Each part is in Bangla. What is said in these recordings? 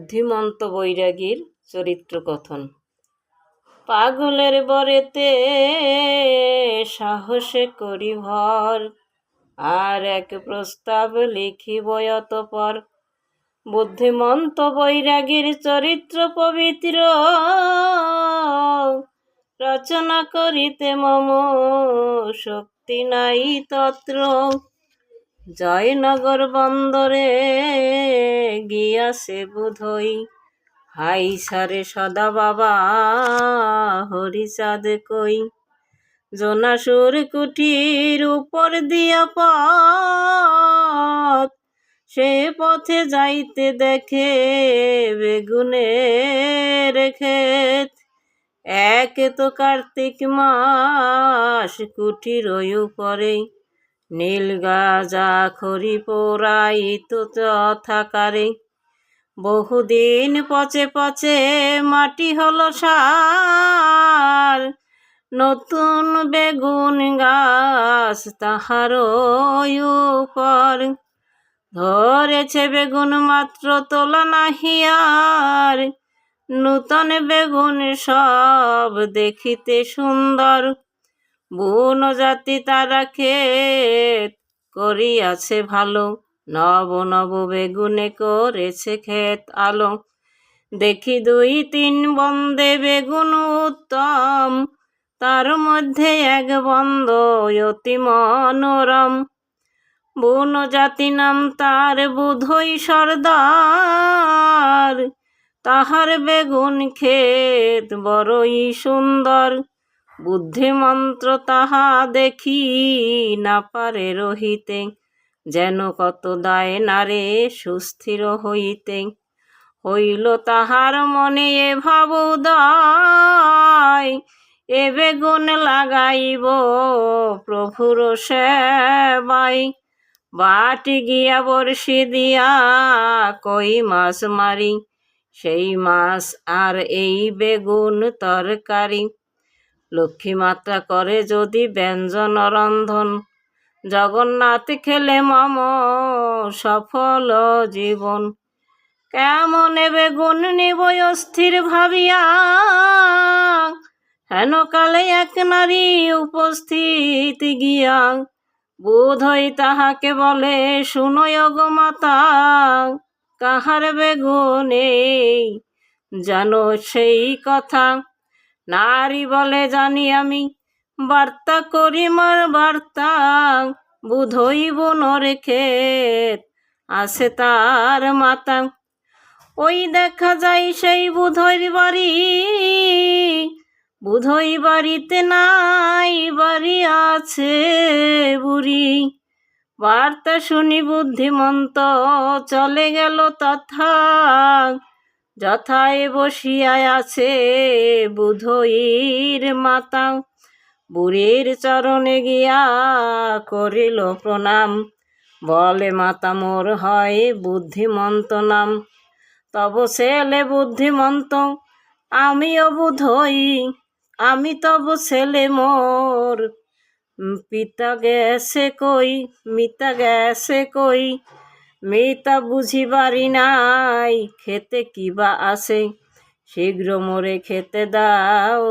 বুদ্ধিমন্ত বৈরাগীর চরিত্র কথন। পাগলের বরেতে সাহসে করি ভর, আর এক প্রস্তাব লিখিব অতঃপর। বুদ্ধিমন্ত বৈরাগীর চরিত্র পবিত্র, রচনা করিতে মম শক্তি নাই তত্র। জয়নগর বন্দরে গিয়াছে বুধই, হাই সারে সদা বাবা হরিচাঁদ কই। জোনাসুর কুঠির উপর দিয়া পথ, সে পথে যাইতে দেখে বেগুনের ক্ষেত। এক তো কার্তিক মাস, কুঠির উপরে নীল গাজা খড়ি পোড়াইত যথাকারে। বহুদিন পচে পচে মাটি হলো সার, নতুন বেগুন গাছ তাহার উপর। ধরেছে বেগুন মাত্র তোলা নাহি আর, নূতন বেগুন সব দেখিতে সুন্দর। বুনো জাতি তারা ক্ষেত করিয়াছে ভালো, নব নব বেগুনে করেছে ক্ষেত আলো। দেখি দুই তিন বন্দে বেগুন উত্তম, তার মধ্যে এক বন্দ অতি মনোরম। বুনো জাতি নাম তার বুধই সর্দার, তাহার বেগুন ক্ষেত বড়ই সুন্দর। বুদ্ধিমন্ত্র তাহা দেখি না পারে রহিতে, যেন কত দায় নারে সুস্থির হইতে। হইল তাহার মনে এ ভাব উদয়, এ বেগুন লাগাইব প্রভুর সেবায়। বাটি গিয়া বর্ষি দিয়া কই মাছ মারি, সেই মাছ আর এই বেগুন তরকারি। লক্ষ্মীমাতা করে যদি ব্যঞ্জন রন্ধন, জগন্নাথ খেলে মম সফল জীবন। কেমনে বেগুন নিব অস্থির ভাবিয়া, হেন কালে এক নারী উপস্থিত গিয়া। বোধই তাহাকে বলে শুনোয় গো মাতা, কাহার বেগুনে জানো সেই কথা। নারী বলে জানি আমি, বার্তা করি মার বার্তা। বুধই বুনোর ক্ষেত আছে তার মাতা। ওই দেখা যায় সেই বুধইর বাড়ি, বুধই বাড়িতে নাই, বাড়ি আছে বুড়ি। বার্তা শুনি বুদ্ধিমন্ত চলে গেল তথা, যথায় বসিয়ায় আছে বুধইর মাতা। বুড়ির চরণে গিয়া করিল প্রণাম, বলে মাতা মোর হয় বুদ্ধিমন্ত নাম। তব ছেলে বুদ্ধিমন্ত আমিও বুধই, আমি তব ছেলে মোর পিতা গেছে কই, মিতা গেছে কই। মিতা বুঝিবারি নাই খেতে কিবা আছে, শীঘ্র মোরে খেতে দাও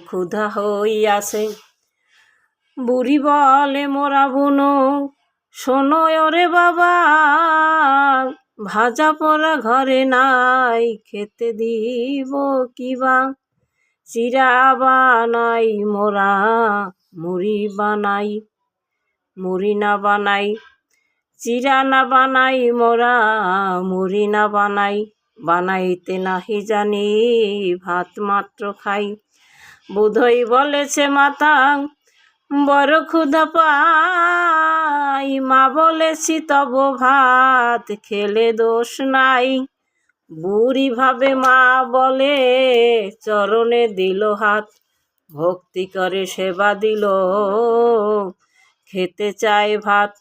ক্ষুধা হইয়াছে। বুড়ি বলে মোরা বুনো শোনো ওরে বাবা, ভাজা পোড়া ঘরে নাই খেতে দিব কিবা। চিরা বানাই মোরা মুড়ি বানাই, মুড়ি না বানাই। চিরা না বানাই মোরা মুড়ি না বানাই, বানাইতে নাহি জানি ভাত মাত্র খাই। বুধই বলেছে মাতা বড় ক্ষুধা পাই, মা বলেছি তব ভাত খেলে দোষ নাই। বুড়ি ভাবে মা বলে চরণে দিল হাত, ভক্তি করে সেবা দিল খেতে চায় ভাত।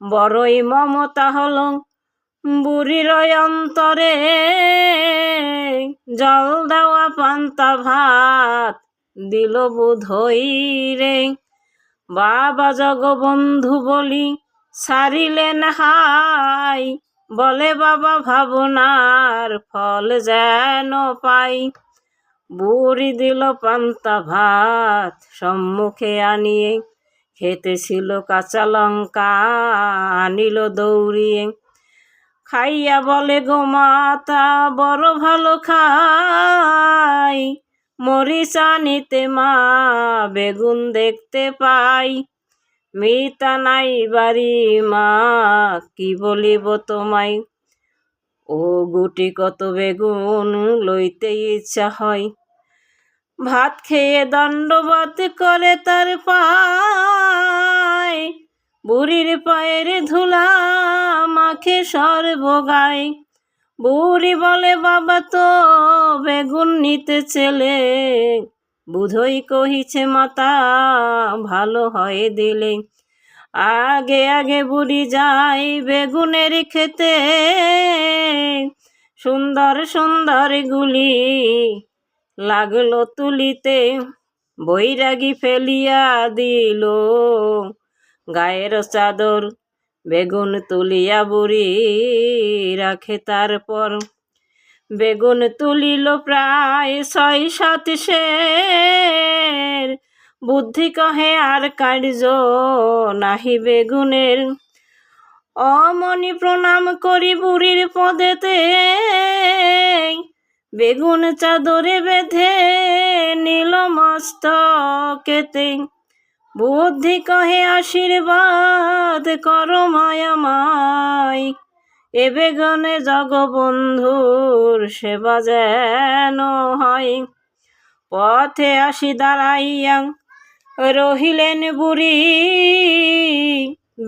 বড়ই মমতা হল বুড়ির অন্তরে, জল দেওয়া পান্তা ভাত দিল বুধই রে। বাবা জগবন্ধু বলি সারিলেন হাই, বলে বাবা ভাবনার ফল যেন পাই। বুড়ি দিল পান্তা ভাত সম্মুখে আনিয়ে, খেতে ছিল কাঁচা লঙ্কা আনিল দৌড়িয়ে। খাইয়া বলে গো মাতা বড় ভালো খাই, মরিচ আনিতে মা বেগুন দেখতে পাই। মিতা নাই বাড়ি মা কি বলিব তোমায়, ও গুটি কত বেগুন লইতে ইচ্ছা হয়। ভাত খেয়ে দণ্ডবত করে তার পায়, বুড়ির পায়ের ধুলা মাখে সর্বগায়। বুড়ি বলে বাবা তো বেগুন নিতে ছেলে, বুধই কহিছে মাতা ভালো হয় দিলে। আগে আগে বুড়ি যায় বেগুনের খেতে, সুন্দর সুন্দর গুলি লাগলো তুলিতে। বৈরাগী ফেলিয়া দিল গায়ের চাদর, বেগুন তুলিয়া বুড়ি রাখে তারপর। বেগুন তুলিল প্রায় ৬-৭ সের, বুদ্ধি কহে আর কার্য নাহি বেগুনের। অমনি প্রণাম করি বুড়ির পদেতে, বেগুন চাদরে বেঁধে নীল মস্তকেতে। বুদ্ধি কহে আশীর্বাদ কর মায়ামায়, এ বেগুনে জগবন্ধুর সেবা যেন হয়। পথে আসি দাঁড়াইয়া রহিলেন বুড়ি,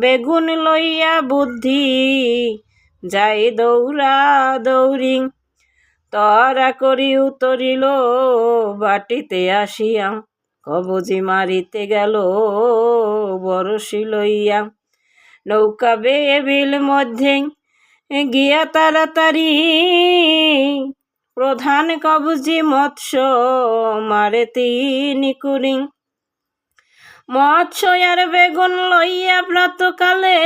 বেগুন লইয়া বুদ্ধি যাই দৌড়া দৌড়ি। তরা করি উতরিল বাটিতে আসিয়া, কবজি মারিতে গেল বরশি লইয়া। নৌকা বেয়ে বিল মধ্যে গিয়া তাড়াতাড়ি, প্রধান কবজি মৎস্য মারে ৩ কুড়ি। মৎস্য আর বেগুন লইয়া প্রাতকালে,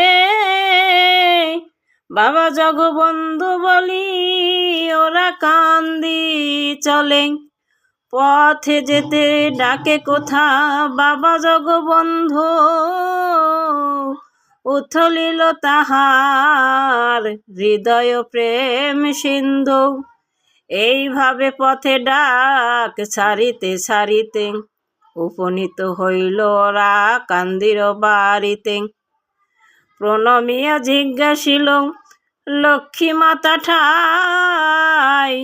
বাবা জগবন্ধু বলি ওরা কান্দি চলে। পথে যেতে ডাকে কোথা বাবা জগবন্ধু, উথলিল তাহার হৃদয় প্রেম সিন্ধু। এইভাবে পথে ডাক ছাড়িতে ছাড়িতে, উপনীত হইল ওরা কান্দির বাড়িতে। প্রণমিয়া জিজ্ঞাসিল লক্ষ্মী মাতা ঠাই,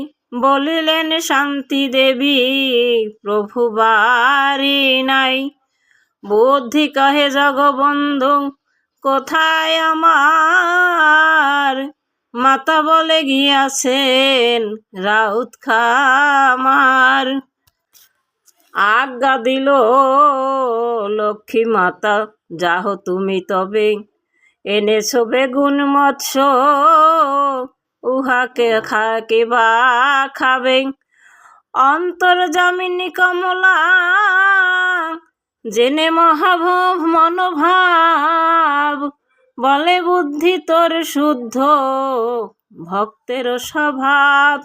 বলিলেন শান্তি দেবী প্রভু বাড়ি নাই। বুদ্ধি কহে জগবন্ধু কোথায় আমার, মাতা বলে গিয়াছেন রাউত খামার। আজ্ঞা দিল লক্ষ্মী মাতা যাহ তুমি তবে, এনেছো বেগুন মৎস্য উহাকে খাকে বা খাবে। অন্তর্যামিনী কমলা জেনে মহাভব মনোভাব, বলে বুদ্ধি তোর শুদ্ধ ভক্তের স্বভাব।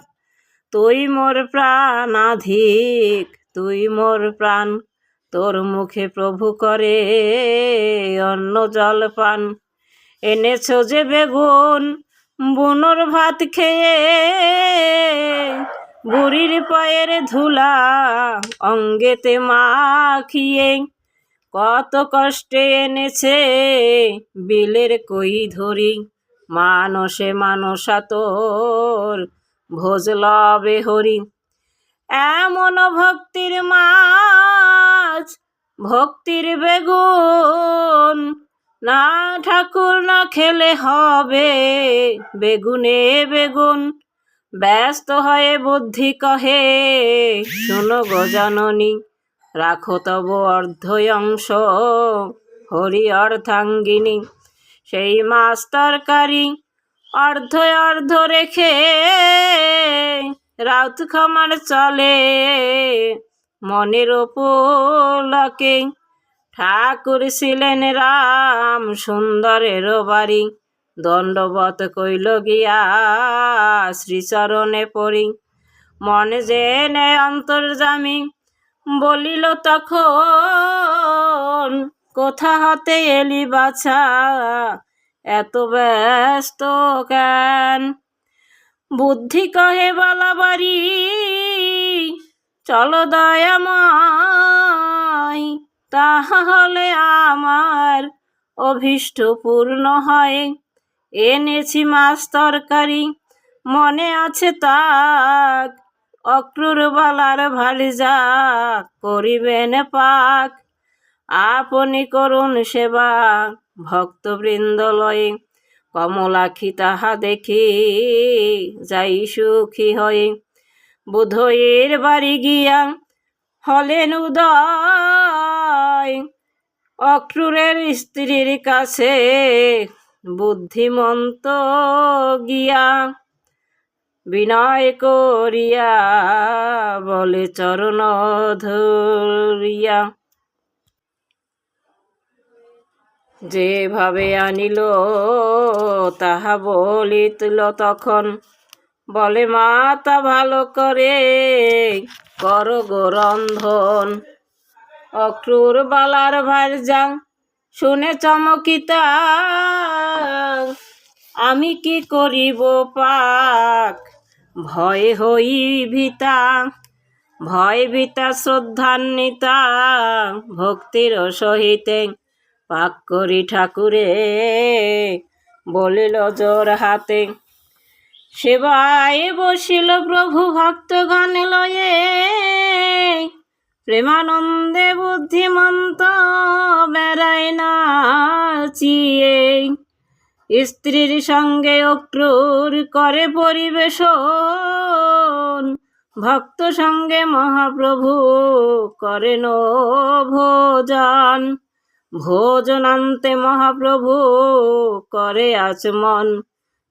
তুই মোর প্রাণাধিক তুই মোর প্রাণ, তোর মুখে প্রভু করে অন্ন জল পান। এনেছো যে বেগুন বুনোর ভাত খেয়ে, বুড়ির পায়ের ধুলা অঙ্গেতে মাখিয়ে। কত কষ্টে এনেছে বিলের কই ধরি, মানসে মানসা তোর ভোজ লবে হরি। এমন ভক্তির মাছ ভক্তির বেগুন, না ঠাকুর না খেলে হবে বেগুনে বেগুন। ব্যস্ত হয়ে বুদ্ধি কহে শোনো গো জননী, রাখো তব অর্ধ অংশ হরি অর্ধাঙ্গিনী। সেই মাছ তরকারি অর্ধ অর্ধ রেখে, রাউত খামার চলে মনের উপলকে। ঠাকুর ছিলেন রাম সুন্দরের বাড়ি, দণ্ডবত কইল গিয়া শ্রীচরণে পড়ি। মনে জেনে অন্তর্যামী বলিল তখন, কোথা হতে এলি বাছা, এত ব্যস্ত কেন? বুদ্ধি কহে বালাবাড়ি, চলো দয়াময়, তাহলে আমার অভীষ্ট পূর্ণ হয়। এনেছি মাছ তরকারি, মনে আছে তাক, অক্রুর বালার ভালিজা করিবেন পাক। আপনি করুণ সেবা ভক্তবৃন্দ লয়ে, কমলাক্ষী তাহা দেখি যাই সুখী হয়ে। বুধয়ের বাড়ি গিয়া হলেন উদয়, অক্রুরের স্ত্রীর কাছে বুদ্ধিমন্ত গিয়া। বিনয় করিয়া বলে চরণ ধরিয়া, যেভাবে আনিল তাহা বলিতল তখন। বলে মাতা ভালো করে কর গো রন্ধন। অক্রুর বালার ভার্যা শুনে চমকিতা, আমি কি করিব পাক, ভয় হই ভীতা। ভয় ভীতা শ্রদ্ধান্বিতা ভক্তির সহিতে পাক করি ঠাকুরে বলিল জোর হাতে। সেবায় বসিল প্রভু ভক্তগণ লয়ে, প্রেমানন্দে বুদ্ধিমন্ত বেড়ায় নাচিয়ে। স্ত্রীর সঙ্গে অক্রুর করে পরিবেশন, ভক্ত সঙ্গে মহাপ্রভু করেন ভোজন। ভোজনান্তে মহাপ্রভু করে আচমন,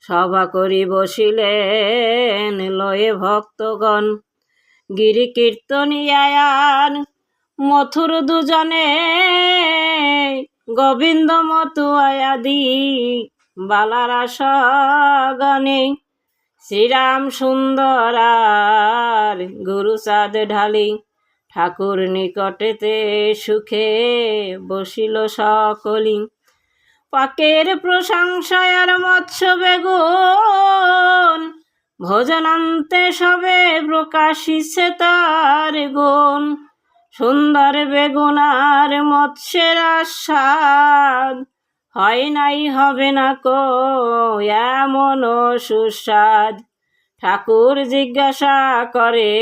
সভা করি বসিলেন লয়ে ভক্তগণ। গিরি কীর্তনিয়ায়ান মথুর দুজনে, গোবিন্দ মতুয়াদি বালারা সগণে। শ্রীরাম সুন্দর আর গুরুচাঁদ ঢালি, ঠাকুর নিকটেতে সুখে বসিল সকলি। পাকের প্রশংসায় আর মৎস্য বেগুন, ভোজনান্তে সবে প্রকাশিছে তার গুণ। সুন্দর বেগুন আর মৎস্যের আস্বাদ, হয় নাই হবে না কো এমন সুস্বাদ। ঠাকুর জিজ্ঞাসা করে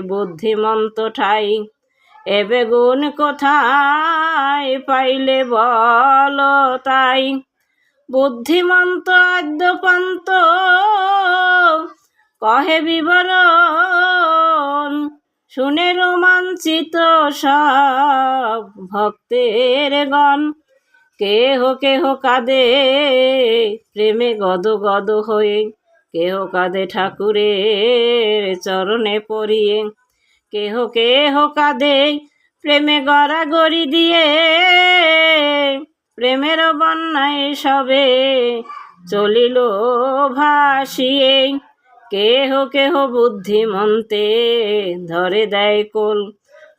বুদ্ধিমন্ত ঠাই, এ বেগুন কোথায় পাইলে বল তাই। বুদ্ধিমন্ত আদ্যপান্ত কহে বিবরণ, শুনে রোমাঞ্চিত সব ভক্তের গণ। কেহ কেহ কাঁদে প্রেমে গদ গদ হয়ে, কেহ কাঁদে ঠাকুরের চরণে পড়িয়ে। কেহ কেহ কাঁদে প্রেমে গড়াগড়ি দিয়ে, প্রেমের বন্যায় সবে চলিল ভাসিয়ে। কেহ কেহ বুদ্ধিমন্তে ধরে দেয় কোল,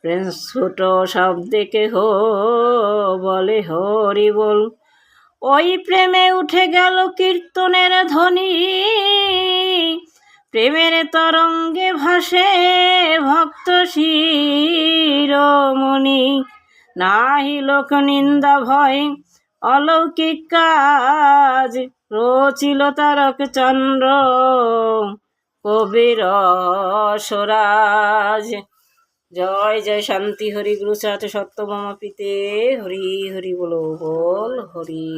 প্রেম ছোট শব্দে কেহ বলে হরি বল। ওই প্রেমে উঠে গেল কীর্তনের ধ্বনি, প্রেমের তরঙ্গে ভাসে ভক্ত শিরোমণি। নাহি লোক নিন্দা ভয় অলৌকিক কাজ, রচিল তারক চন্দ্র কবির স্বরাজ। জয় জয় শান্তি হরি গুরু চাট সত্যভামা পিতে, হরি হরি বলো বল হরি।